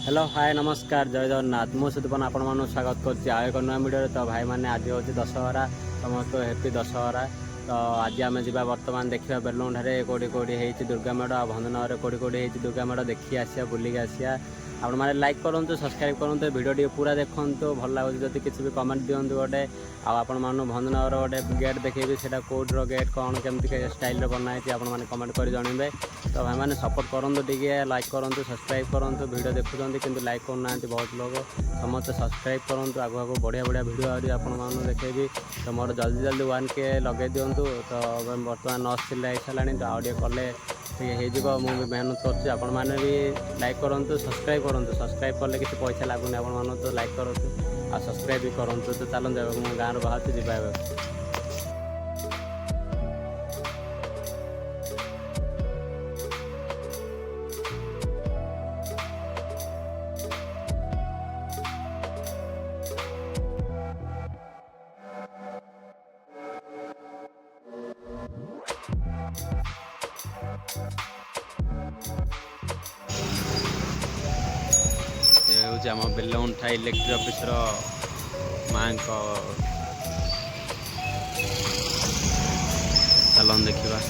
Hello hi नमस्कार जय जगन्नाथ मु सुदीपन आपण मानू स्वागत करछि आय एक नया वीडियो। तो भाई मैंने आज हूँ दशहरा समस्त हैप्पी दशहरा। तो आज आम जा बर्तमान देखा बेलुंठारे कौटी कौटी होती दुर्गा मेढ़ आ भंजनगर कौटी कौटी होती दुर्गा मेढ़ देखी आसिया बुलिक आसिया। आपण मैंने लाइक करूँ सब्सक्राइब करूँ वीडियो पूरा देखूँ भल लगुच जब किसी भी कमेंट दिंतु गोटे आपण मान भंजनगर गोटे गेट देखेबी से कौटर गेट कौन केमती स्टाइल बनाई आपण मैंने कमेंट कर जनइबे। तो भाई मैंने सपोर्ट करूँ टे लाइक करूँ सब्सक्राइब करूँ वीडियो देखुं कि लाइक करना बहुत लोग समस्त सब्सक्राइब करूँ आगु आगु बढ़िया बढ़िया वीडियो आज आपको देखेबी। तो मोर जल्दी जल्दी 1K लगे दिंतु। तो बर्तमान 80 लाइक सारा तो आगे कले हो मुझे मेहनत कर आपण मैंने भी लाइक करूँ सब्सक्राइब करूँ सब्सक्राइब कले किसी पैसा लगुनि आपण तो लाइक करूँ आ सब्सक्राइब भी करूँ। तो चलते मुझे गाँव बाहर जावा। आम बेलगुंठा इलेक्ट्रिक ऑफिसर माँ चलन देखा।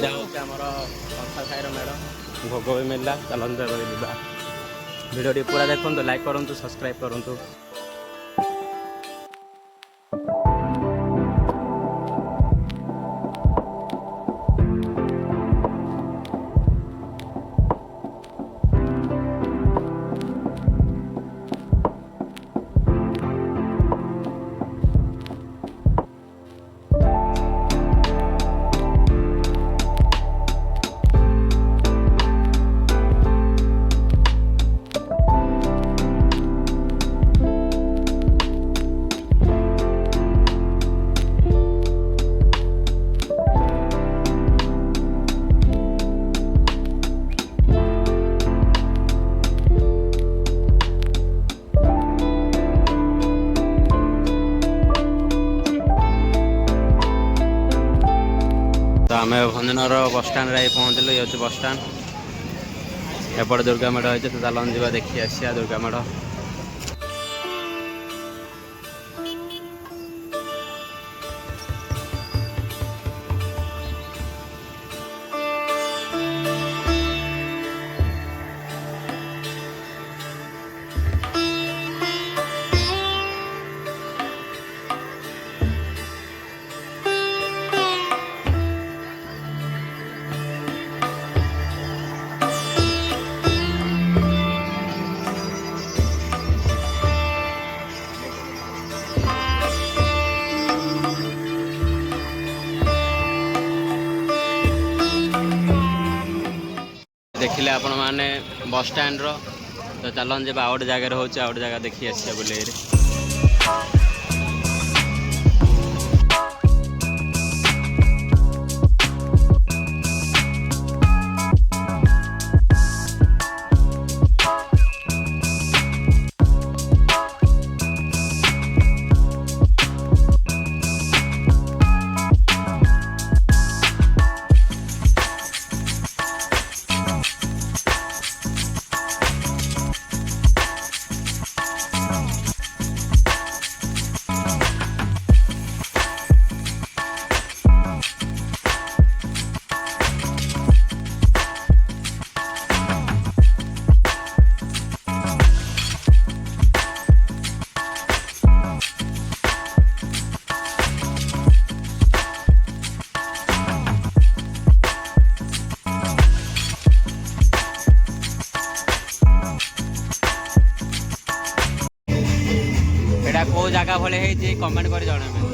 यहाँ हूँ आमर संस्था साईर मेढ़ भोग भी मिलला। चलते वीडियो पूरा देखो लाइक करूँ सब्सक्राइब करूँ। तो आम भंजनगर बस स्टाण पहुँचलु। ये बस स्टाण एपटे दुर्गा मेढ़ होती। तो चलन जा देखी आसिया दुर्गा मेढ़। देखिले आपण माने बस स्टैंड रो तो चलन जब आउट जगह हो आउट जगह देखी आस बुले को जगह भले कमेंट कर जणावे।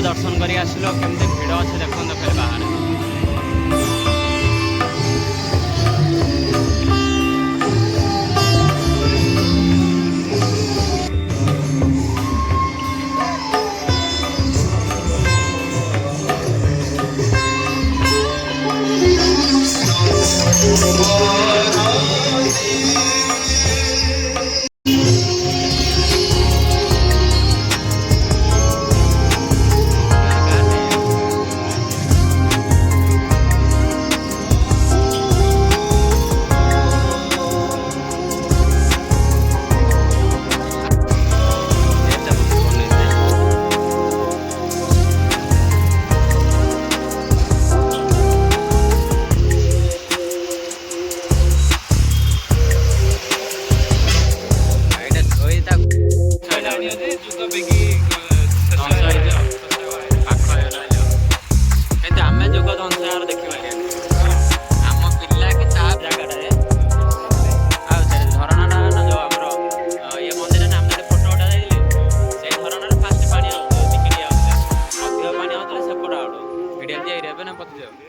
दर्शन कर आसिल केमती भिड़ अच्छे देखते फिर बाहर କେଜି ଏରିଆ ଏବେ ନା ପଚିଯାଉ